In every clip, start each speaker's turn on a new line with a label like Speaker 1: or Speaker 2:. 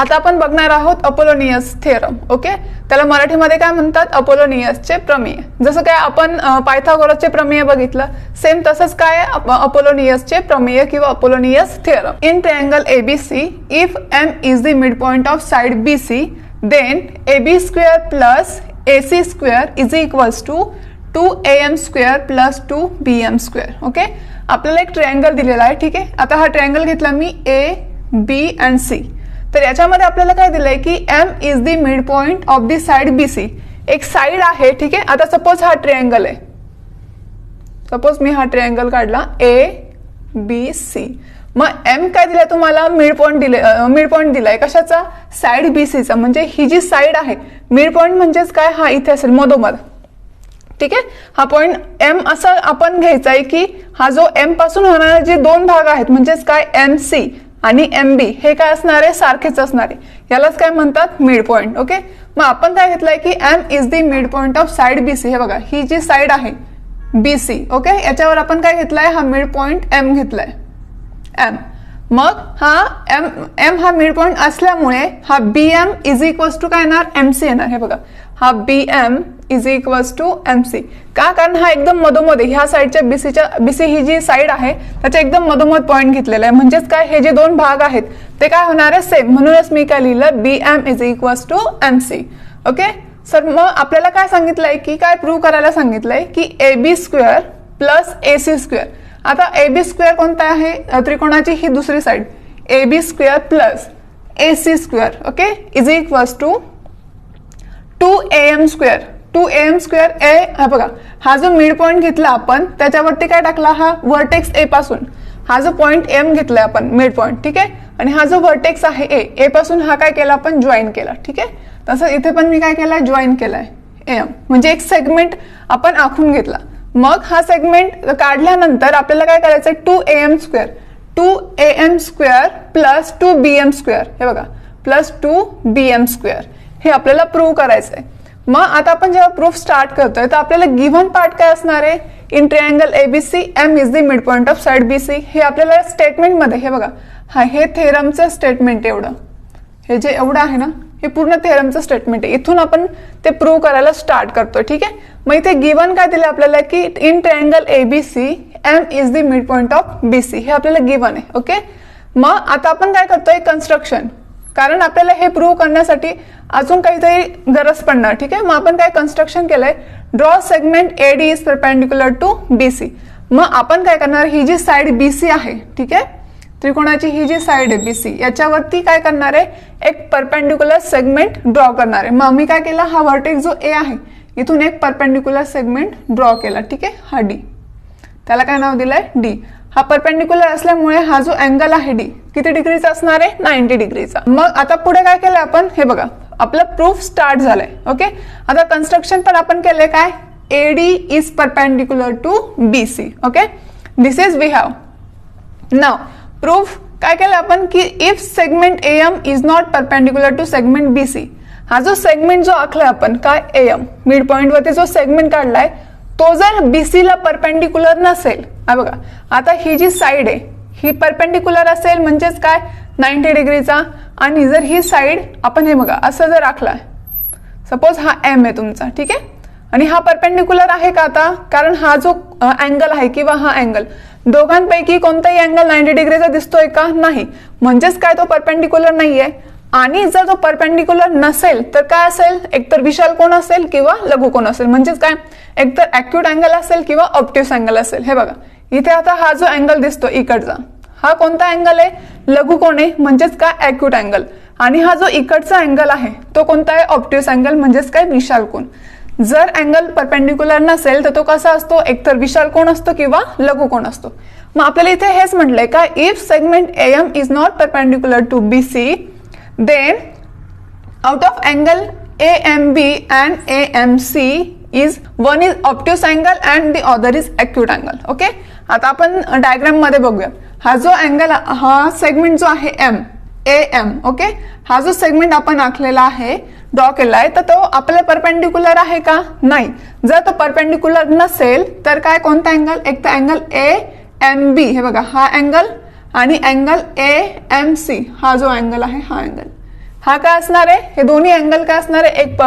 Speaker 1: आता आपण बघणार आहोत अपोलोनियस थेरम. ओके, त्याला मराठीमध्ये काय म्हणतात? अपोलोनियसचे प्रमेय. जसं काय आपण पायथागोरसचे प्रमेय बघितलं, सेम तसंच काय अपोलोनियसचे प्रमेय किंवा Apollonius theorem. In triangle ABC, if M is the midpoint of side BC, then AB square plus AC square is equals to 2AM square plus 2BM square. Okay, आपल्याला एक ट्रायंगल दिलेला आहे. ठीक आहे, आता हा ट्रायंगल घेतला मी AB and C. तर याच्यामध्ये आपल्याला काय दिलंय की M is the midpoint of the side BC. एक साइड आहे. ठीक आहे, आता सपोज हा ट्रायंगल आहे. सपोज मी हा ट्रायंगल काढला ABC. मग M काय दिलाय तुम्हाला? मिड पॉइंट दिलाय. कशाचा? साइड BCचा. म्हणजे ही जी साइड आहे, मिड पॉइंट म्हणजेच काय? हा इथे असेल मधोमध. ठीक आहे, हा पॉइंट M असं आपण घ्यायचा आहे की हा जो M पासून होणारे जे दोन भाग आहेत म्हणजेच काय? MC आणि MB हे काय असणार आहे? सारखेच असणार आहे. यालाच काय म्हणतात? Mid point. ओके, मग आपण काय घेतलंय की M is the midpoint of side BC. हे बघा, ही जी साइड आहे BC. ओके, याच्यावर आपण काय घेतलाय? हा मिड पॉइंट M घेतलाय. M. मग हा M हा मिड पॉइंट असल्यामुळे हा BM इज इक्वल्स टू काय येणार? MC येणार. हे बघा, हा BM is equals to MC. का? कारण हा एकदम मधोमध ह्या साईडच्या BC ही जी साईड आहे त्याच्या एकदम मधोमध पॉइंट घेतलेला आहे. म्हणजेच काय? हे जे दोन भाग आहेत ते काय होणार आहे? सेम. म्हणूनच मी काय लिहिलं? BM is equals to MC. Okay sir, मग आपल्याला काय सांगितलंय की काय प्रूव्ह करायला सांगितलंय की AB square plus AC square. आता AB स्क्वेअर कोणता आहे? त्रिकोणाची ही दुसरी side. AB square plus AC square. Okay, is equals to 2AM square. 2AM square हा बघा, हा जो मिड पॉइंट घेतला आपण त्याच्यावरती काय टाकला? हा वर्टेक्स A पासून हा जो पॉइंट M घेतलाय आपण मिड पॉइंट. ठीक आहे, आणि हा जो वर्टेक्स आहे A पासून हा काय केला आपण? जॉईन केला. ठीक आहे, तसं इथे पण मी काय केलाय? जॉईन केलाय AM. म्हणजे एक सेगमेंट आपण आखून घेतला. मग हा सेगमेंट काढल्यानंतर आपल्याला काय करायचंय? 2AM square. 2AM square plus 2BM square. हे बघा, प्लस 2BM स्क्वेअर. हे आपल्याला प्रूव्ह करायचंय. मग आता आपण जेव्हा प्रूफ स्टार्ट करतोय तर आपल्याला गिव्हन पार्ट काय असणार आहे? In triangle ABC M is the midpoint of side BC. हे आपल्याला स्टेटमेंटमध्ये, हे बघा, हा हे थेरमचं स्टेटमेंट एवढं, हे जे एवढं आहे ना, हे पूर्ण थेरमचं स्टेटमेंट आहे. इथून आपण ते प्रूव्ह करायला स्टार्ट करतोय. ठीक आहे, मग इथे गिव्हन काय दिलं आपल्याला की in triangle ABC M is the midpoint of BC. हे आपल्याला गिव्हन आहे. ओके, मग आता आपण काय करतोय? कन्स्ट्रक्शन. कारण आपल्याला हे प्रूव्ह करण्यासाठी अजून काहीतरी गरज पडणार. ठीक आहे, मग आपण काय कन्स्ट्रक्शन केलंय? Draw segment AD is perpendicular to BC. मग आपण काय करणार? ही जी साइड BC आहे, ठीक आहे, त्रिकोणाची ही जी साइड आहे BC, याच्यावरती काय करणार आहे? एक परपेंडिक्युलर सेगमेंट ड्रॉ करणार आहे. मग मी काय केला? हा वर्टेक्स जो A आहे इथून एक परपेंडिक्युलर सेगमेंट ड्रॉ केला. ठीक आहे, हा D. त्याला काय नाव दिलंय? D. हा परपेंडिक्युलर असल्यामुळे हा जो अँगल आहे D किती डिग्रीचा असणार आहे? 90 डिग्रीचा. मग आता पुढे काय केलं आपण? हे बघा, आपलं प्रूफ स्टार्ट झालंय. ओके, आता कन्स्ट्रक्शन पण आपण केलंय काय? AD is perpendicular to BC. Okay, this is we have. Now proof काय केलं आपण की if segment AM is not perpendicular to segment BC. हा जो सेगमेंट जो आखलाय आपण काय AM मिड पॉइंट वरती जो सेगमेंट काढलाय तो जर BC ला परपेंडिक्युलर नसेल, बघा आता ही जी साइड आहे ही परपेंडिक्युलर असेल म्हणजेच काय? 90 डिग्रीचा. आणि जर ही साइड आपण हे बघा असं जर आखलाय, सपोज हा M आहे तुमचा. ठीक आहे, आणि हा परपेंडिक्युलर आहे का? आता कारण हा जो अँगल आहे किंवा हा अँगल, दोघांपैकी कोणताही अँगल 90 डिग्रीचा दिसतोय का? नाही. म्हणजेच काय? तो परपेंडिक्युलर नाहीये. आणि जर तो परपेंडिक्युलर नसेल तर काय असेल? एकतर विशाल कोन असेल किंवा लघु कोन असेल. म्हणजेच काय? एकतर ॲक्यूट अँगल असेल किंवा ऑब्ट्यूस अँगल असेल. हे बघा, इथे आता हा जो अँगल दिसतो इकडचा, हा कोणता अँगल आहे? लघु कोन आहे, म्हणजेच काय? Acute angle. आणि हा जो इकडचा अँगल आहे तो कोणता आहे? ऑब्ट्यूस अँगल, म्हणजेच काय? विशाल कोन. जर अँगल परपेंडिक्युलर नसेल तर तो कसा असतो? एकतर विशाल कोन असतो किंवा लघु कोन असतो. मग आपल्याला इथे हेच म्हटलंय का if segment AM is not perpendicular to BC, then out of angle AMB and AMC is one is obtuse angle and the other is acute angle. Okay, आता आपण डायग्राम मध्ये बघूया. हा जो अँगल, हा सेगमेंट जो आहे AM, ओके, हा जो सेगमेंट आपण आखलेला आहे, ड्रॉ केलाय, तर तो आपल्या परपेंडिक्युलर आहे का? नाही. जर तो परपेंडिक्युलर नसेल तर काय? कोणता अँगल? एक तर अँगल AMB, हे बघा हा अँगल, आणि अँगल AMC हा जो अँगल आहे हा अँगल. हा काय असणार आहे, हे दोन्ही अँगल काय असणार आहे, एक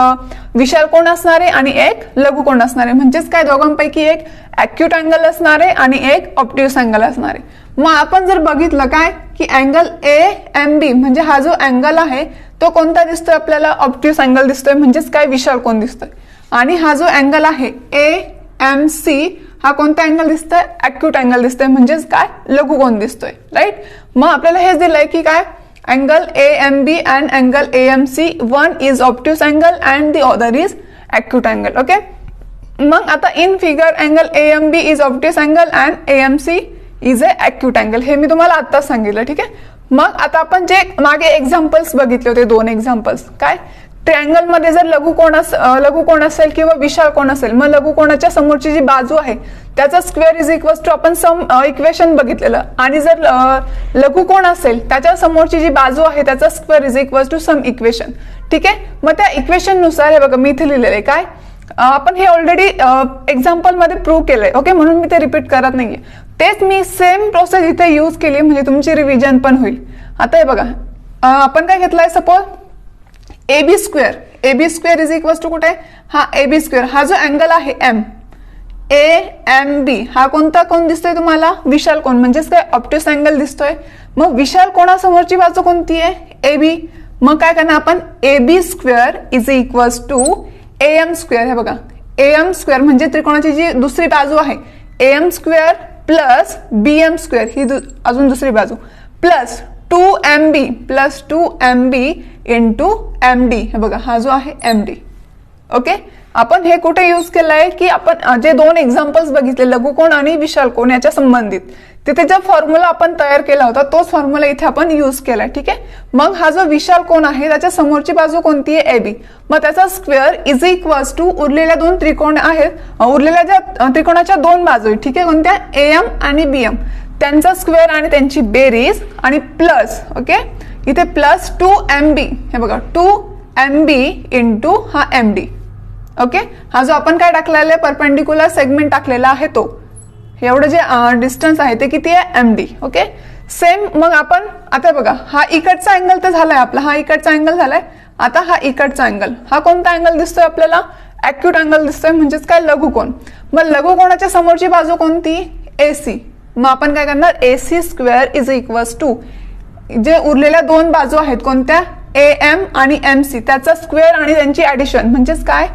Speaker 1: विशाल कोण असणार आहे आणि एक लघु कोण असणार आहे. म्हणजेच काय दोघांपैकी एक ॲक्यूट अँगल असणार आहे आणि एक ऑब्ट्यूस अँगल असणार आहे. मग आपण जर बघितलं काय की अँगल AMB म्हणजे हा जो अँगल आहे तो कोणता दिसतोय आपल्याला, ऑब्ट्यूस अँगल दिसतोय, म्हणजेच काय विशाल कोण दिसतोय. आणि हा जो अँगल आहे AMC हा कोणता अँगल दिसतोय, ॲक्यूट अँगल दिसतोय, म्हणजेच काय लघु कोण दिसतोय. राईट. मग आपल्याला हेच दिलंय की काय angle AMB and angle AMC, one is obtuse angle and the other is acute angle. Okay. मग आता in figure angle AMB is obtuse angle and AMC is a acute angle. हे मी तुम्हाला आता सांगितलं. ठीक आहे. मग आता आपण जे मागे एक्झाम्पल्स बघितले होते, दोन एक्झाम्पल्स, काय ट्रायंगल मध्ये जर लघु कोण असेल किंवा विशाल कोण असेल, मग लघु कोणाच्या समोरची जी बाजू आहे त्याचा स्क्वेअर इज इक्वल टू आपण सम इक्वेशन बघितलेलं, आणि जर लघु कोण असेल त्याच्या समोरची जी बाजू आहे त्याचा square is equal to some equation. ठीक आहे. मग त्या इक्वेशन नुसार हे बघा मी इथे लिहिलेलं आहे काय, आपण हे ऑलरेडी एक्झाम्पल मध्ये प्रूव्ह केलंय. ओके. म्हणून मी ते रिपीट करत नाहीये. तेच मी सेम प्रोसेस इथे यूज केली म्हणजे तुमची रिव्हिजन पण होईल. आता हे बघा आपण काय घेतलंय, suppose AB square is equal to कुठे, हा AB स्क्वेअर हा जो अँगल आहे AMB हा कोणता कोण दिसतोय तुम्हाला, विशाल कोण, म्हणजेच काय ऑब्ट्यूस अँगल दिसतोय. मग विशाल कोणासमोरची बाजू कोणती आहे, AB. मग काय करणार आपण, AB square is equal to AM square. हे बघा AM स्क्वेअर म्हणजे त्रिकोणाची जी दुसरी बाजू आहे AM square plus BM square ही अजून दुसरी बाजू प्लस 2MB इंटू MD. हे बघा हा जो आहे MD. ओके. आपण हे कुठे यूज केलंय की आपण जे दोन एक्झाम्पल्स बघितले लघु कोण आणि विशाल कोण याच्या संबंधित, तिथे जो फॉर्म्युला आपण तयार केला होता तोच फॉर्म्युला इथे आपण यूज केलाय. ठीक आहे. मग हा जो विशाल कोण आहे त्याच्या समोरची बाजू कोणती आहे, AB. मग त्याचा स्क्वेअर इज इक्वल टू उरलेल्या दोन त्रिकोण आहेत, उरलेल्या ज्या त्रिकोणाच्या दोन बाजू आहेत, ठीक आहे, कोणत्या AM आणि BM, त्यांचा स्क्वेअर आणि त्यांची बेरीज आणि प्लस. ओके. इथे प्लस 2MB. हे बघा 2MB इंटू हा MD. ओके. हा जो आपण काय टाकलेला आहे, परपेंडिक्युलर सेगमेंट टाकलेला आहे तो, एवढं जे डिस्टन्स आहे ते किती आहे, MD. ओके. सेम मग आपण आता बघा हा इकडचा अँगल तर झालाय आपला, हा इकडचा अँगल झालाय. आता हा इकडचा अँगल हा कोणता अँगल दिसतोय आपल्याला, ॲक्यूट अँगल दिसतोय, म्हणजेच काय लघु कोण. मग लघु कोणाच्या समोरची बाजू कोणती, AC. मग आपण काय करणार, AC square is equal to जे उरलेल्या दोन बाजू आहेत कोणत्या, AM आणि MC, त्याचा स्क्वेअर आणि त्यांची ऍडिशन, म्हणजेच काय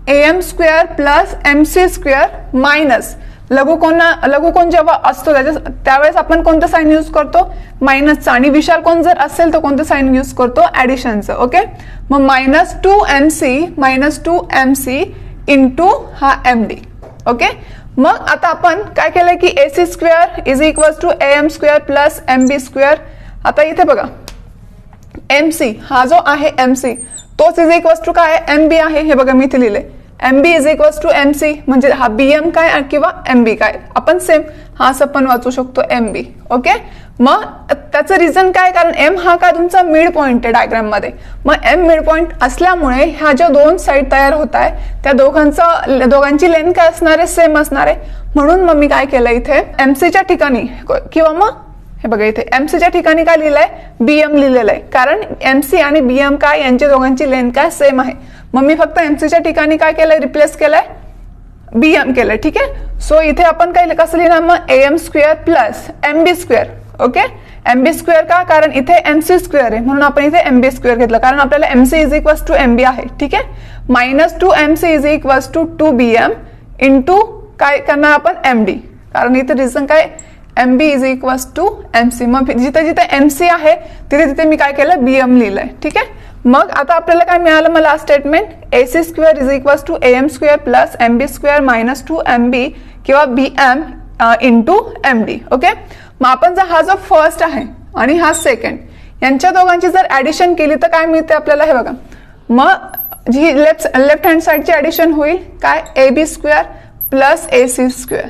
Speaker 1: AM square plus MC square minus लघु कोण जेव्हा असतो त्यावेळेस आपण कोणतं साइन यूज करतो, मायनसचा, आणि विशाल कोण जर असेल तर कोणतं साइन यूज करतो, ऍडिशनचं. ओके. मग मायनस 2MC इंटू हा MD. ओके. मग आता आपण काय केलंय की AC square is equal to AM square plus MB square. आता इथे बघा MC हा जो आहे MC तोच इज इक्वल टू काय MB आहे. हे बघा मी इथे लिहिलंय MB is equal to MC, म्हणजे हा BM काय किंवा MB काय, आपण सेम हा असं पण वाचू शकतो MB. ओके. मग त्याचं रिझन काय, कारण M हा काय तुमचा मिड पॉइंट आहे डायग्राम मध्ये. मग M मिड पॉइंट असल्यामुळे ह्या ज्या दोन साइड तयार होत आहे त्या दोघांची लेंथ काय असणार आहे, सेम असणार आहे. म्हणून मग मी काय केलं इथे MCच्या ठिकाणी किंवा मग हे बघा इथे MCच्या ठिकाणी काय लिहिलंय, BM लिहिलेलं आहे, कारण MC आणि BM काय यांच्या दोघांची लेंथ काय सेम आहे. मग मी फक्त MCच्या ठिकाणी काय केलंय, रिप्लेस केलंय BM केलंय. ठीक आहे. सो इथे आपण काय कसं लिहिणार मग, AM square plus MB square. Okay. MB square का, कारण इथे MC स्क्वेअर आहे म्हणून आपण इथे MB स्क्वेअर घेतलं, कारण आपल्याला MC is equal to MB आहे. ठीक आहे. Minus 2MC is equal to 2BM into काय करणार आपण MD, कारण इथे रिझन काय MB is equal to MC. मग जिथे जिथे MC आहे तिथे तिथे मी काय केलं, BM लिहिलंय. ठीक आहे. मग आता आपल्याला काय मिळालं, मला statement AC square is equal to AM square plus MB square minus 2MB किंवा BM इंटू MD. ओके. मग आपण जर हा जो फर्स्ट आहे आणि हा सेकंड यांच्या दोघांची जर ऍडिशन केली तर काय मिळते आपल्याला, हे बघा. मग जी लेफ्ट हँड साइडची ऍडिशन होईल काय, AB square plus AC square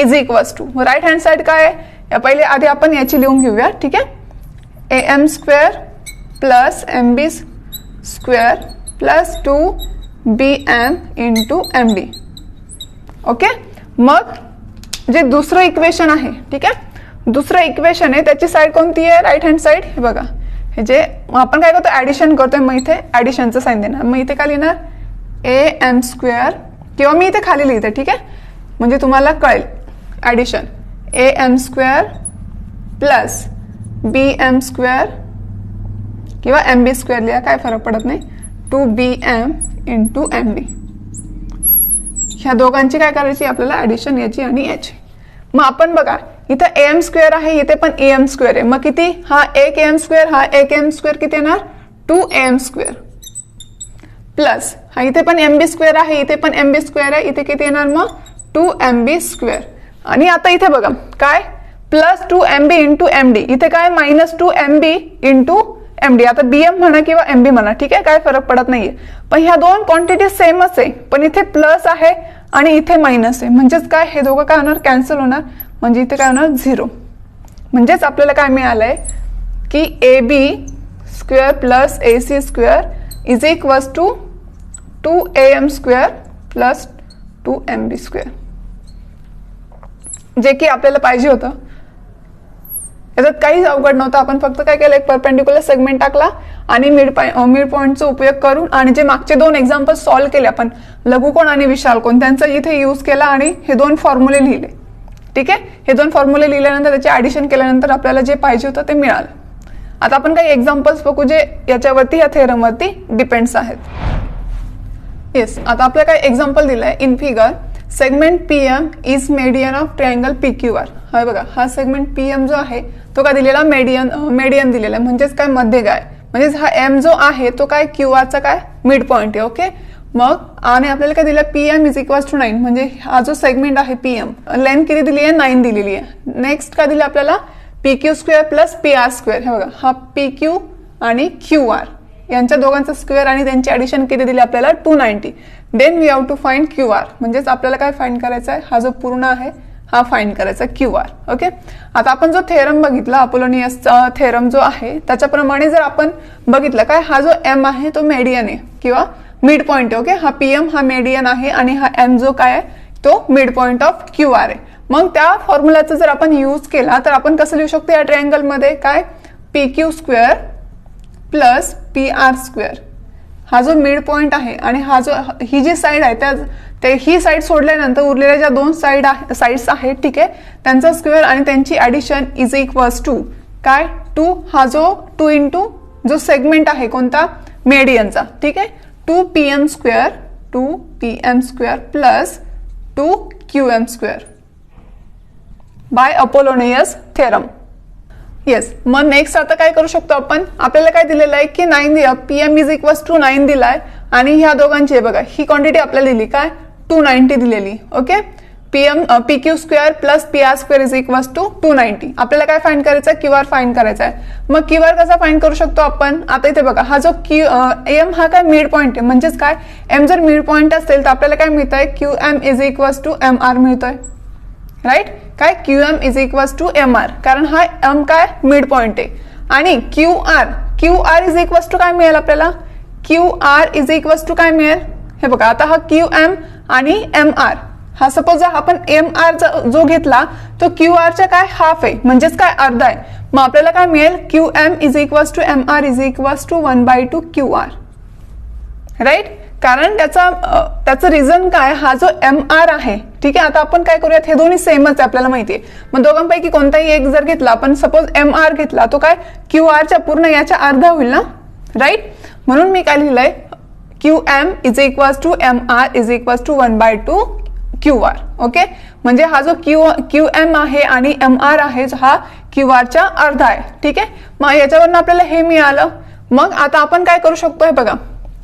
Speaker 1: is equal to right hand side काय आहे, पहिले आधी आपण याची लिहून घेऊया. ठीक आहे. AM square plus MB square plus 2BM into MD. Okay. मग जे दुसरं इक्वेशन आहे, ठीक आहे, दुसरं इक्वेशन आहे त्याची साइड कोणती आहे, राईट हँड साइड. हे बघा हे जे आपण काय करतो ऍडिशन करतोय, मग इथे ऍडिशनचं साईन देणार. मग इथे काय लिहिणार AM² किंवा मी इथे खाली लिहिते, ठीक आहे, म्हणजे तुम्हाला कळेल. ऍडिशन AM² प्लस BM² किंवा MB² लिहा, काय फरक पडत नाही. 2BM into MB. ह्या दोघांची काय करायची आपल्याला ऍडिशन याची आणि याची. मग आपण बघा इथं AM² आहे, इथे पण AM² आहे. मग किती, हा एक AM², हा एक AM² किती येणार 2AM² प्लस हा इथे पण MB² आहे, इथे पण MB² आहे, इथे किती येणार मग 2MB². आणि आता इथे बघा काय प्लस 2MB इंटू MD, इथे काय मायनस 2MB इंटू MD. आता BM म्हणा किंवा MB म्हणा, ठीक आहे, काय फरक पडत नाहीये. पण ह्या दोन क्वांटिटी सेमच आहे, पण इथे प्लस आहे आणि इथे मायनस आहे. म्हणजेच काय हे दोघं काय होणार कॅन्सल होणार, म्हणजे इथे काय होणार 0. म्हणजेच आपल्याला काय मिळालंय की AB² plus AC² is equals to 2AM² plus 2MB², जे की आपल्याला पाहिजे होतं. याच्यात काहीच अवघड नव्हतं. आपण फक्त काय केलं, एक परपेंडिक्युलर सेगमेंट टाकला आणि मिड पॉईंटचा उपयोग करून आणि जे मागचे दोन एक्झाम्पल सॉल्व्ह केले आपण, लघुकोन आणि विशालकोन, त्यांचा इथे यूज केला आणि हे दोन फॉर्म्युले लिहिले. ठीक आहे, हे दोन फॉर्म्युले लिहिल्यानंतर त्याचे ऍडिशन केल्यानंतर आपल्याला जे पाहिजे होतं ते मिळालं. आता आपण काही एक्झाम्पल्स बघू जे याच्यावरती या थेरमवरती डिपेंड्स आहेत. येस, आता आपल्याला काय एक्झाम्पल दिलंय. In figure segment PM is median of triangle PQR. हा बघा, हा सेगमेंट PM जो आहे तो काय दिलेला मेडियन दिलेला आहे, म्हणजेच काय मध्य काय, म्हणजेच हा M जो आहे तो काय QRचा काय मिड पॉइंट आहे. ओके, मग आणि आपल्याला काय दिलं PM इज इक्वल्स टू 9, म्हणजे हा जो सेगमेंट आहे PM लेंथ किती दिली आहे 9 दिलेली आहे. नेक्स्ट काय दिलं आपल्याला PQ² प्लस PR². हे बघा, हा PQ आणि QR यांच्या दोघांचा स्क्वेअर आणि त्यांची ऍडिशन किती दिली आपल्याला 290. Then we have to find QR, म्हणजेच आपल्याला काय फाइंड करायचा आहे, हा जो पूर्ण आहे हा फाइंड करायचा QR. ओके, आता आपण जो थेरम बघितला अपोलोनियसचा थेरम जो आहे त्याच्याप्रमाणे जर आपण बघितलं काय, हा जो M आहे तो मेडियन आहे किंवा मिड पॉइंट आहे. ओके, हा PM हा मेडियन आहे आणि हा M जो काय आहे तो मिड पॉइंट ऑफ QR आहे. मग त्या फॉर्म्युलाचा जर आपण यूज केला तर आपण कसं लिहू शकतो या ट्रायंगल मध्ये, काय PQ² प्लस PR². हा जो मिड पॉइंट आहे आणि हा जो ही जी साइड आहे त्या ही साइड सोडल्यानंतर उरलेल्या ज्या दोन साइड्स आहेत, ठीक आहे, त्यांचा स्क्वेअर आणि त्यांची ऍडिशन इज इक्वल्स टू काय 2, हा जो 2 इंटू जो सेगमेंट आहे कोणता मेडियनचा, ठीक आहे, 2PM² plus 2QM² by Apollonius theorem. Yes, मग नेक्स्ट आता काय करू शकतो आपण, आपल्याला काय दिलेलं आहे की 9 PM इज इक्वल्स टू 9 दिलाय आणि ह्या दोघांची बघा ही क्वांटिटी आपल्याला दिली काय 290 दिलेली. Okay, PQ² plus PR² is equals to 290. आपल्याला काय फाइंड करायचं आहे, QR फाइंड करायचा आहे. मग QR कसा फाइंड करू शकतो आपण, आता इथे बघा हा जो M हा काय मिड पॉइंट आहे, म्हणजेच काय M जर मिड पॉइंट असेल तर आपल्याला काय मिळतंय QM is equals to MR मिळतोय. राईट, काय QM is equals to MR, कारण हा M काय मिड पॉइंट आहे. आणि QR इज इक्वल्स टू काय मिळेल आपल्याला, QR इज इक्वल्स टू काय मिळेल, हे बघा आता हा QM आणि MR, हा सपोज आपण MR जो घेतला तो QRचा काय हाफ आहे, म्हणजेच काय अर्धा आहे. मग आपल्याला काय मिळेल QM is equals to MR is equals to 1/2 QR. Right, कारण त्याचं रिझन काय, हा जो MR आहे, ठीक आहे. आता आपण काय करूयात, हे दोन्ही सेमच आहे आपल्याला माहितीये. मग दोघांपैकी कोणताही एक जर घेतला आपण, सपोज MR घेतला तो काय QRच्या पूर्ण याच्या अर्धा होईल ना. राईट, म्हणून मी काय लिहिलंय QM is equals to MR is equals to 1/2 QR. Okay, म्हणजे हा जो QM आहे आणि MR आहे हा QRच्या अर्धा आहे. ठीक आहे, मग याच्यावरून आपल्याला हे मिळालं. मग आता आपण काय करू शकतो, हे बघा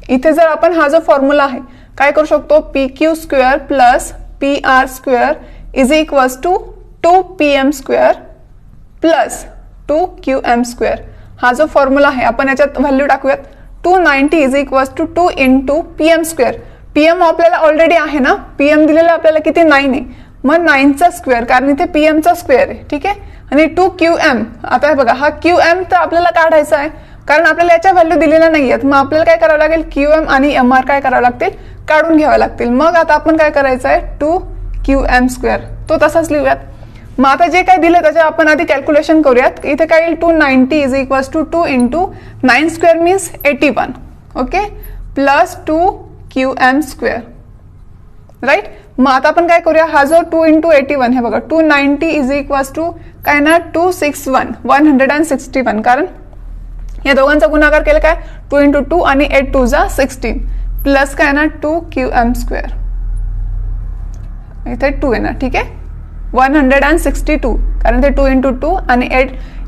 Speaker 1: इथे जर आपण हा जो फॉर्म्युला आहे काय करू शकतो, PQ² plus PR² is equals to 2PM² plus 2QM². हा जो फॉर्म्युला आहे आपण याच्यात व्हॅल्यू टाकूयात. 290 is equals to 2 into PM². PM आपल्याला ऑलरेडी आहे ना, PM दिलेला आपल्याला किती 9 आहे, मग 9चा स्क्वेअर, कारण इथे PMचा स्क्वेअर आहे. ठीक आहे, आणि 2QM, आता बघा हा QM तर आपल्याला काढायचा आहे कारण आपल्याला याच्या व्हॅल्यू दिलेल्या नाही आहेत. मग आपल्याला काय करावं लागेल, QM आणि MR काय करावं लागतील, काढून घ्यावे लागतील. मग आता आपण काय करायचं आहे 2QM², तो तसाच लिहूयात. मग आता जे काय दिलं त्याच्या आपण आधी कॅल्क्युलेशन करूयात. इथे काय येईल 290 is equals to 2 into 9 square means 81. Okay, plus 2 QM square. Right. मग आता आपण काय करूया, हा जो 2 इंटू 81 हे बघा 290 इज इक्वल्स टू काय ना 261 161, कारण या दोघांचा गुणाकार केला काय 2 इंटू 2 आणि 8 2 जा 16 प्लस काय ना 2 QM स्क्वेअर. इथे 2 येणार. ठीक आहे, 162 कारण ते 2 इंटू 2 आणि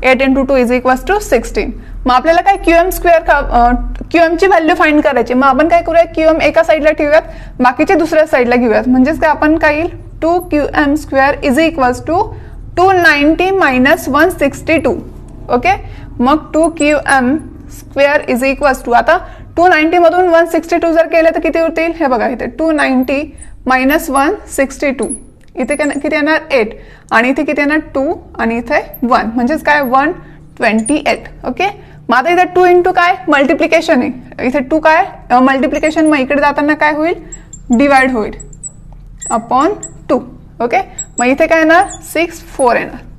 Speaker 1: 8 इंटू 2 इज इक्वल्स टू 16. मग आपल्याला काय QM स्क्वेअर QM ची व्हॅल्यू फाइंड करायची. मग आपण काय करूया, QM एका साईडला ठेवूयात, बाकीचे दुसऱ्या साईडला घेऊयात. म्हणजेच काय आपण काय येईल 2 QM square is equals to 290 minus 162. Okay, मग 2 QM square is equals to, आता 290 मधून 162 जर केलं तर किती होतील हे बघा, इथे 290 मायनस 162 इथे किती येणार 8 आणि इथे किती येणार 2 आणि इथे 1 म्हणजेच काय 128. ओके, मग आता इथे 2 इंटू काय मल्टिप्लिकेशन आहे, इथे 2 काय मल्टिप्लिकेशन, मग इकडे जाताना काय होईल डिवाइड होईल अपॉन 2. ओके, मग इथे काय येणार 64 येणार.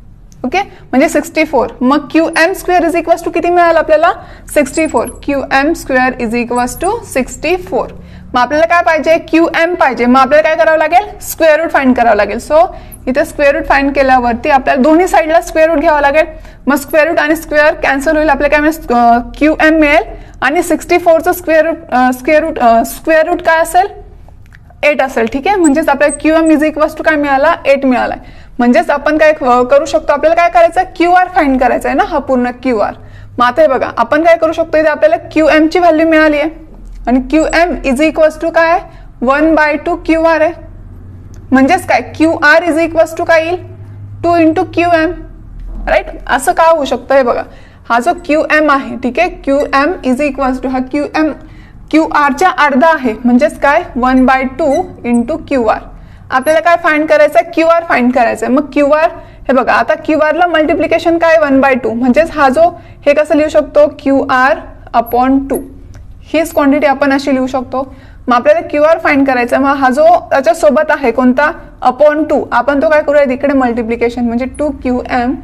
Speaker 1: ओके, म्हणजे 64. मग QM square is equals to किती मिळालं आपल्याला 64. QM square is equals to 64. मग आपल्याला काय पाहिजे QM पाहिजे. मग आपल्याला काय करावं लागेल स्क्वेअर रूट फाइंड करावं लागेल. सो इथे स्क्वेअर रूट फाइंड केल्यावरती आपल्याला दोन्ही साईडला स्क्वेअर रूट घ्यावं लागेल. मग स्क्वेअर रूट आणि स्क्वेअर कॅन्सल होईल, आपल्याला काय मिळेल QM मिळेल आणि 64चं स्क्वेअर रूट काय असेल 8 असेल. ठीक आहे, म्हणजेच आपल्याला QM इज इक्वल्स टू काय मिळाला 8 मिळाला. म्हणजेच आपण काय करू शकतो, आपल्याला काय करायचं QR फाइंड करायचा आहे ना, हा पूर्ण QR. मग आता हे बघा आपण काय करू शकतो, इथे आपल्याला QM ची व्हॅल्यू मिळाली आहे आणि QM इज इक्वल्स टू काय 1/2 QR आहे. म्हणजेच काय QR इज इक्वल्स टू काय येईल 2 इंटू QM. राईट, असं का होऊ शकतं हे बघा, हा जो QM आहे ठीक आहे, QM इज इक्वल्स टू हा QR च्या अर्धा आहे, म्हणजेच काय 1/2 इंटू QR. आपल्याला काय फाइंड करायचं QR फाइंड करायचं. मग QR हे बघा, आता QR ला मल्टिप्लिकेशन काय 1/2, म्हणजेच हा जो हे कसं लिहू शकतो QR अपॉन 2, हीच क्वांटिटी आपण अशी लिहू शकतो. मग आपल्याला QR फाइंड करायचा. मग हा जो त्याच्या सोबत आहे कोणता अपॉन 2, आपण तो काय करूया इकडे मल्टिप्लिकेशन, म्हणजे 2 QM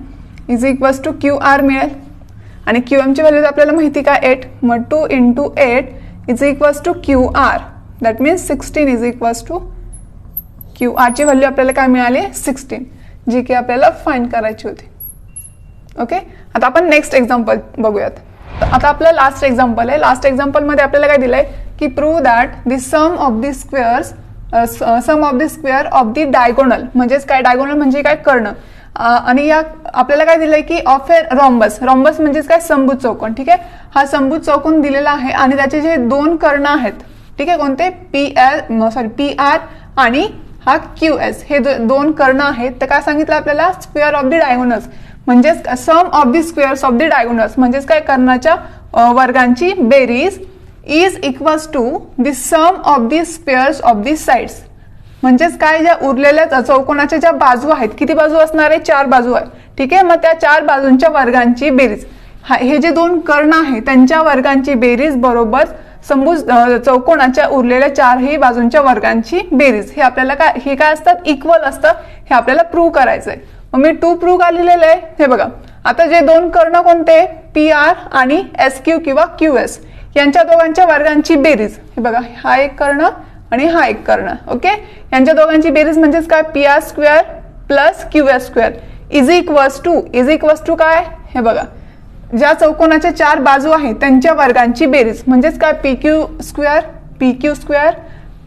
Speaker 1: is equals to QR मिळेल आणि QM ची व्हॅल्यू आपल्याला माहिती का 8. मग 2 into 8 is equals to QR, that means 16 is equals to QR ची व्हॅल्यू आपल्याला काय मिळाली 16, जी की आपल्याला फाइंड करायची होती. ओके, आता आपण नेक्स्ट एक्झाम्पल बघूयात. आता आपलं लास्ट एक्झाम्पल आहे. लास्ट एक्झाम्पल मध्ये आपल्याला काय दिलंय की prove that the sum of the square of the diagonal. म्हणजेच काय डायगोनल म्हणजे काय कर्ण, आणि या आपल्याला काय दिलंय की ऑफ ए रॉम्बस. रॉम्बस म्हणजेच काय समभुज चौकोन. ठीक आहे, हा समभुज चौकोन दिलेला आहे आणि त्याचे जे दोन कर्ण आहेत ठीक आहे कोणते PR आणि हा QS, हे दोन कर्ण आहेत. तर काय सांगितलं आपल्याला स्क्वेअर ऑफ द डायगोनल्स, म्हणजेच sum of the squares of the diagonals, म्हणजेच काय कर्णाच्या वर्गांची बेरीज is equals to the sum of the squares of the sides. म्हणजेच काय ज्या उरलेल्या चौकोनाच्या ज्या बाजू आहेत, किती बाजू असणार आहे 4 बाजू आहे. ठीक आहे, मग त्या 4 बाजूंच्या वर्गांची बेरीज, हे जे दोन कर्ण आहेत त्यांच्या वर्गांची बेरीज बरोबर समभुज चौकोनाच्या उरलेल्या 4ही बाजूंच्या वर्गांची बेरीज, हे आपल्याला काय असतात इक्वल असतं, हे आपल्याला प्रूव्ह करायचंय. मग मी 2 प्रूव्ह का लिहिलेलं आहे हे बघा. आता जे दोन कर्ण कोणते PR आणि SQ किंवा QS, यांच्या दोघांच्या वर्गांची बेरीज, हे बघा हा एक कर्ण आणि हा एक कर्ण. ओके, यांच्या दोघांची बेरीज म्हणजेच काय PR square plus QS square is equals to काय हे बघा, ज्या चौकोनाच्या 4 बाजू आहेत त्यांच्या वर्गांची बेरीज, म्हणजेच काय PQ square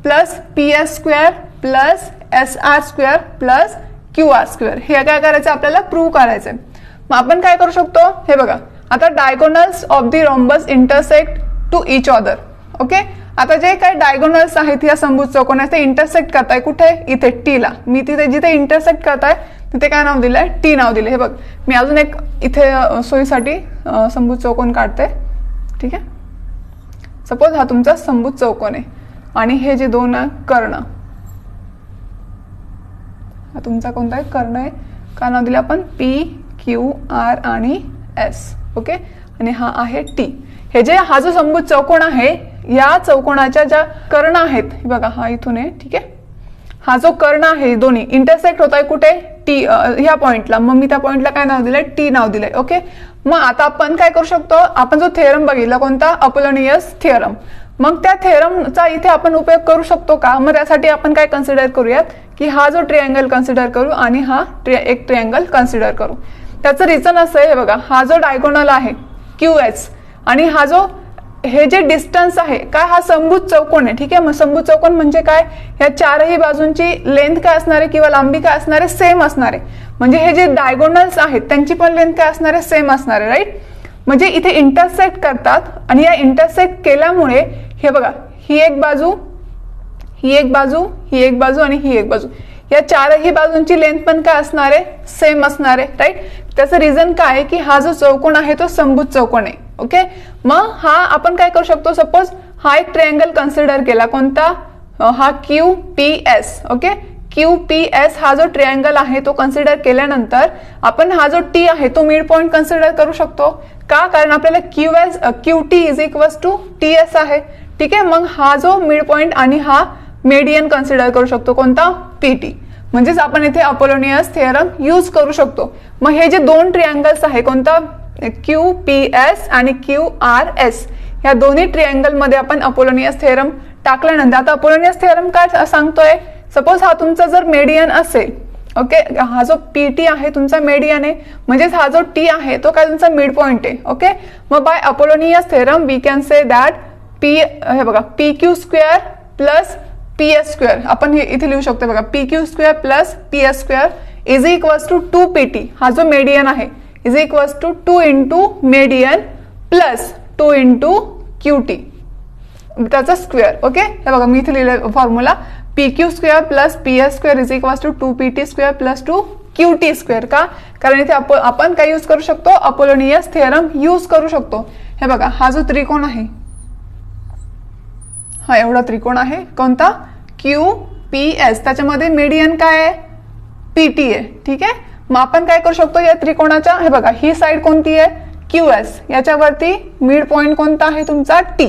Speaker 1: plus PS square plus SR square plus QR square, हे काय करायचं आपल्याला प्रूव्ह करायचंय. मग आपण काय करू शकतो हे बघा, आता diagonals of the rhombus intersect to each other. Okay, आता जे काही डायगोनल्स आहेत या समभुज चौकोनात ते इंटरसेक्ट करताय कुठे इथे T ला. मी तिथे जिथे इंटरसेक्ट करताय तिथे काय नाव दिलंय T नाव दिले. हे बघ मी अजून एक इथे सोयीसाठी समभुज चौकोन काढते. ठीक आहे, सपोज हा तुमचा समभुज चौकोन आहे आणि हे जे दोन कर्ण, हा तुमचा कोणता आहे कर्ण आहे, काय नाव दिलं आपण PQR आणि S. ओके, आणि हा आहे T. हे जे हा जो समभुज चौकोन आहे या चौकोनाच्या ज्या कर्ण आहेत हे बघा, हा इथून आहे. ठीक आहे, हा जो कर्ण आहे दोन्ही इंटरसेक्ट होत आहे कुठे टी ह्या पॉइंटला, मग मी त्या पॉइंटला काय नाव दिलंय टी नाव दिलंय. ओके, मग आता आपण काय करू शकतो, आपण जो थेरम बघितला कोणता अपोलोनियस थिअरम, मग त्या थेरमचा इथे आपण उपयोग करू शकतो का. मग त्यासाठी आपण काय कन्सिडर करूयात की हा जो ट्रिअँगल कन्सिडर करू आणि हा एक ट्रिअँगल कन्सिडर करू. त्याचं रिझन असं आहे, बघा हा जो डायगोनल आहे QS आणि हा जो हे जे डिस्टन्स आहे काय, हा समभुज चौकोन आहे. ठीक आहे, मग समभुज चौकोन म्हणजे काय, ह्या चारही बाजूंची लेंथ काय असणार आहे किंवा लांबी काय असणार आहे, सेम असणार आहे. म्हणजे हे जे डायगोनल्स आहेत त्यांची पण लेंथ काय असणार आहे, सेम असणार आहे. राईट, म्हणजे इथे इंटरसेक्ट करतात आणि या इंटरसेक्ट केल्यामुळे हे बघा ही एक बाजू, ही एक बाजू, ही एक बाजू आणि ही एक बाजू, या चारही बाजूंची लेंथ पण काय असणार आहे, सेम असणार आहे. राईट, त्याचं रिझन काय आहे की हा जो चौकोन आहे तो समभुज चौकोन आहे. ओके, मग हा आपण काय करू शकतो, सपोज हा एक ट्रायंगल कन्सिडर केला कोणता, हा QPS. ओके, QPS हा जो ट्रायंगल आहे तो कन्सिडर केल्यानंतर आपण हा जो T आहे तो मिड पॉइंट कन्सिडर करू शकतो का, कारण आपल्याला QT is equals to TS आहे. ठीक आहे, मग हा जो मिड पॉइंट आणि हा मेडियन कन्सिडर करू शकतो कोणता, PT. म्हणजेच आपण इथे अपोलोनियस थिअरम यूज करू शकतो. मग हे जे दोन ट्रिअँगल्स आहे कोणता QPS आणि QRS, या दोन्ही ट्रिअँगल मध्ये आपण अपोलोनियस थिअरम टाकल्यानंतर आता अपोलोनियस थिअरम काय सांगतोय, सपोज हा तुमचा जर मेडियन असेल, ओके, हा जो PT आहे तुमचा मेडियन आहे, म्हणजेच हा जो T आहे तो काय तुमचा मिड पॉइंट आहे. ओके, मग by Apollonius theorem we can say that हे बघा PQ square plus PS square, आपण इथे लिहू शकतो बघा PQ square plus PS square is equals to 2PT, हा जो मेडियन आहे is equals to 2 into median plus 2 into QT त्याचा स्क्वेअर. ओके, हे बघा मी इथे लिहिलं formula PQ square plus PS square is equals to 2PT square plus 2 QT square. का, कारण इथे आपण काय यूज करू शकतो, अपोलोनियस थिअरम यूज करू शकतो. हे बघा हा जो त्रिकोण आहे, हा एवढा त्रिकोण आहे कोणता QPS, त्याच्यामध्ये मेडियन काय आहे PT आहे. ठीक आहे, मग आपण काय करू शकतो, या त्रिकोणाच्या हे बघा ही साइड कोणती आहे QS, याच्यावरती मिड पॉइंट कोणता आहे तुमचा T,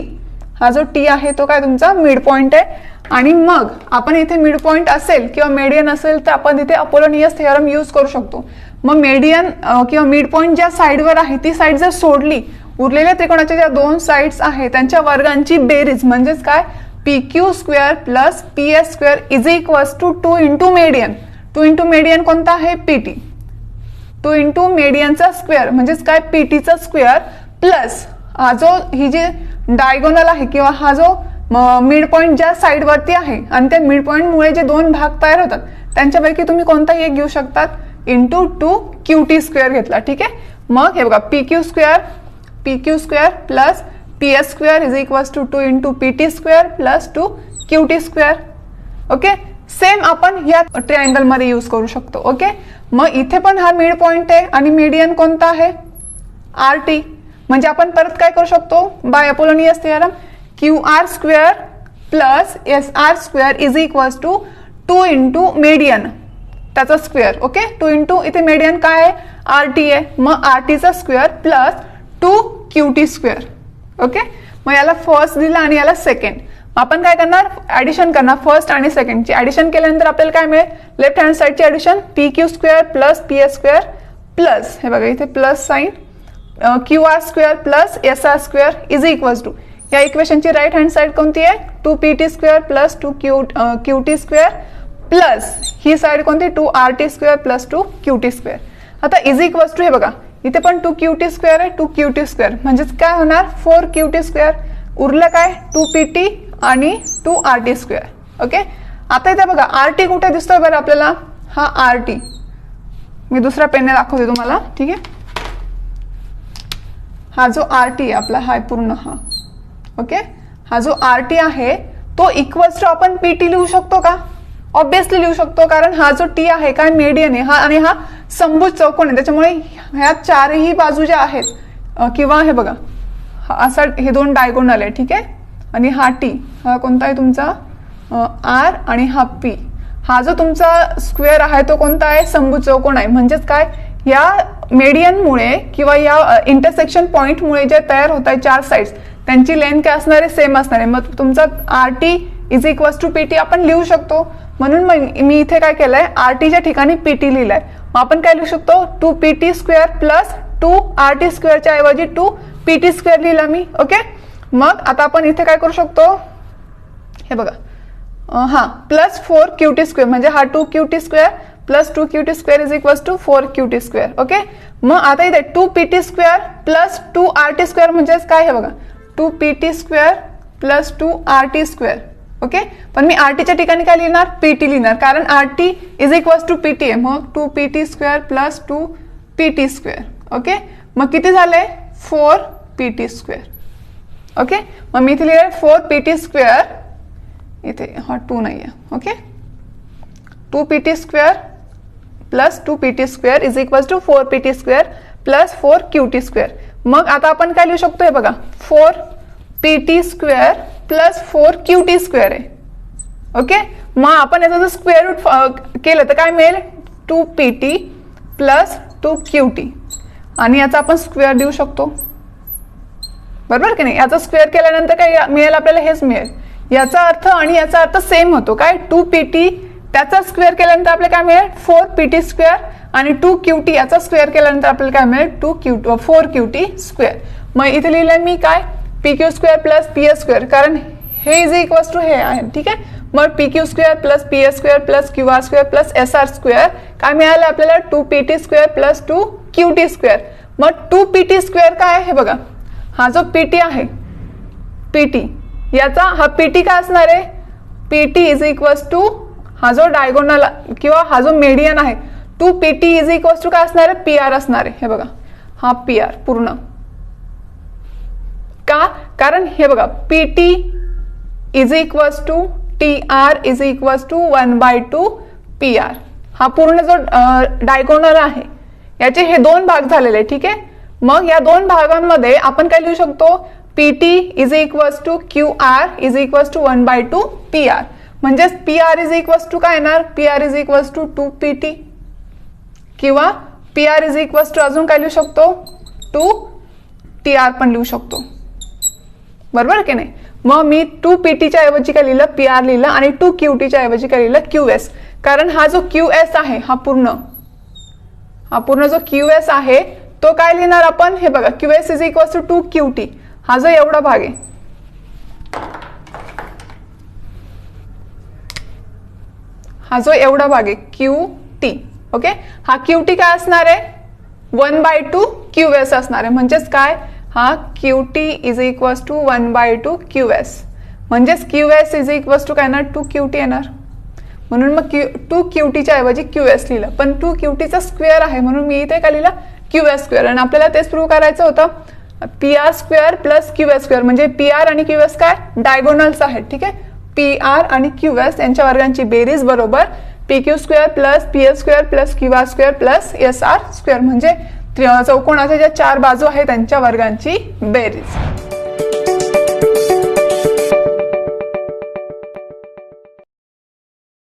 Speaker 1: हा जो T आहे तो काय तुमचा मिड पॉइंट आहे. आणि मग आपण इथे मिड पॉइंट असेल किंवा मेडियन असेल तर आपण इथे अपोलोनियस थिअरम यूज करू शकतो. मग मेडियन किंवा मिड पॉइंट ज्या साइडवर आहे ती साइड जर सोडली, उरलेल्या त्रिकोणाच्या ज्या दोन साइड्स आहेत त्यांच्या वर्गांची बेरीज म्हणजेच काय PQ square plus PS square is equals to 2 into median. 2 into median कोणता आहे PT, 2 इंटू मेडियनचा स्क्वेअर म्हणजेच काय PTचा स्क्वेअर प्लस हा जो ही जी डायगोनल आहे किंवा हा जो मिड पॉइंट ज्या साइड वरती आहे आणि त्या मिड पॉइंट मुळे जे दोन भाग तयार होतात त्यांच्यापैकी तुम्ही कोणताही एक घेऊ शकतात इंटू 2 QT स्क्वेअर घेतला. ठीक आहे, मग हे बघा PQ square plus PS square is equals to 2 into PT square plus 2 QT square. Okay, same आपण या ट्रायंगल मध्ये यूज करू शकतो. ओके, मग इथे पण हा मिड पॉइंट आहे आणि मीडियन कोणता आहे RT, म्हणजे आपण परत काय करू शकतो by Apollonius theorem QR square plus SR square is equals to 2 into median त्याचा स्क्वेअर. ओके, 2 इंटू इथे मेडियन काय आहे RT आहे, मग RTचा square plus 2 QT square. Okay, मग याला फर्स्ट दिला आणि याला सेकंड. आपण काय करणार, ऍडिशन करणार फर्स्ट आणि सेकंडची. ऍडिशन केल्यानंतर आपल्याला काय मिळेल, लेफ्ट हँड साइडची addition PQ square plus PS square plus हे बघा इथे plus sign QR square plus SR square is equals to, या इक्वेशनची राईट हँड साइड कोणती आहे 2PT square plus 2 QT square plus ही साइड कोणती 2RT square plus 2 QT square. आता इज इक्वल्स टू हे बघा इथे पण 2 QT स्क्वेअर आहे 2 QT स्क्वेअर म्हणजेच काय होणार 4 QT स्क्वेअर, उरलं काय 2PT आणि 2RT स्क्वेअर. ओके, आता इथे बघा RT कुठे दिसतोय बरं आपल्याला, हा RT मी दुसऱ्या पेनने दाखवते तुम्हाला. ठीक आहे, हा जो RT आहे आपला हा पूर्ण हा. ओके, हा जो RT आहे तो इक्वल्स टू आपण PT लिहू शकतो का, ऑब्विसली लिहू शकतो, कारण हा जो T आहे काय मेडियन आहे हा आणि हा समभुज चौकोन आहे, त्याच्यामुळे ह्या चारही बाजू ज्या आहेत किंवा हे बघा असा हे दोन डायगोनल आहे. ठीक आहे, आणि हा T हा कोणता आहे तुमचा R आणि हा P हा जो तुमचा स्क्वेअर आहे तो कोणता आहे समभुज चौकोन आहे. म्हणजेच काय या मेडियनमुळे किंवा या इंटरसेक्शन पॉइंटमुळे जे तयार होत आहे चार साइड्स त्यांची लेंथ काय असणार आहे सेम असणार आहे. मग तुमचा RT is equals to PT आपण लिहू शकतो. म्हणून मी इथे काय केलंय, आरटीच्या ठिकाणी पीटी लिहिलंय. मग आपण काय लिहू शकतो, 2pt² प्लस 2rt² ऐवजी 2pt² लिहिला मी. ओके, मग आता आपण इथे काय करू शकतो, हे बघा, प्लस 4qt² म्हणजे हा 2qt² plus 2qt² is equals to 4qt². Okay, मग आता इथे 2pt² प्लस 2rt² म्हणजे काय, हे बघा 2pt² प्लस 2rt². ओके, पण मी आरटीच्या ठिकाणी काय लिहिणार, पीटी लिहिणार, कारण RT is equals to PT आहे. मग 2pt² प्लस 2pt². ओके, मग किती झाले, 4pt². ओके, मग मी इथे लिहिलंय 4pt², इथे हा 2 नाही आहे. Okay, 2pt² plus 2pt² is equals to 4pt² plus 4qt². मग आता आपण काय लिहू शकतो, हे बघा 4pt² प्लस 4qt² आहे. ओके, मग आपण याचा जर स्क्वेअर रूट केलं तर काय मिळेल, 2pt प्लस 2qt, आणि याचा आपण स्क्वेअर देऊ शकतो, बरोबर की नाही. याचा स्क्वेअर केल्यानंतर काय मिळेल आपल्याला, हेच मिळेल. याचा अर्थ आणि याचा अर्थ सेम होतो, काय 2pt त्याचा स्क्वेअर केल्यानंतर आपल्याला काय मिळेल, 4pt² आणि 2qt याचा स्क्वेअर केल्यानंतर आपल्याला काय मिळेल, 4qt². मग इथे लिहिलंय मी काय, pq² प्लस ps², कारण हे इज इक्वल्स टू हे आहे. ठीक आहे, मग pq² plus ps² plus qr² plus sr² काय मिळालं आपल्याला, 2pt² प्लस 2qt². मग 2pt² काय आहे, हे बघा, हा जो pt आहे, pt याचा हा pt काय असणार आहे, pt इज इक्वल्स टू हा जो डायगोनल किंवा हा जो मेडियन आहे, 2pt इज इक्वल्स टू काय असणार आहे, pr असणार आहे. हे बघा, हा pr पूर्ण का, कारण हे बघा pt is equals to tr is equals to 1/2 pr. हा पूर्ण जो डायगोनल आहे याचे हे दोन भाग झालेले. ठीक आहे, मग या दोन भागांमध्ये आपण काय लिहू शकतो, pt is equals to qr is equals to 1/2 pr. म्हणजे pr इज इक्वल्स टू काय येणार, pr is equals to 2pt किंवा pr इज इक्वल्स टू अजून काय लिहू शकतो, 2tr पण लिहू शकतो, बरोबर की नाही. मग मी 2pt ऐवजी काय लिहिलं, pr लिहिलं, आणि 2qt ऐवजी काय लिहिलं, qs. कारण हा जो qs आहे, हा पूर्ण जो qs आहे तो काय लिहिणार आपण, हे बघा qs is equals to 2qt. हा जो एवढा भाग आहे, हा जो एवढा भाग आहे qt. ओके, हा qt काय असणार आहे, 1/2 qs असणार आहे. म्हणजेच काय, हा qt is equals to 1/2 qs. म्हणजेच qs इज इक्वल्स टू काय येणार, 2qt येणार. म्हणून मग 2qtच्या ऐवजी qs लिहिलं, पण 2qtचा स्क्वेअर आहे म्हणून मी इथे काय लिहिलं, qs². आणि आपल्याला तेच प्रूव्ह करायचं होतं, pr² प्लस qs² म्हणजे pr आणि qs काय डायगोनल्स आहेत. ठीक आहे, pr आणि qs यांच्या वर्गांची बेरीज बरोबर pq² plus ps² plus qr² plus sr² म्हणजे चौकोनाच्या ज्या 4 बाजू आहेत त्यांच्या वर्गांची बेरीज.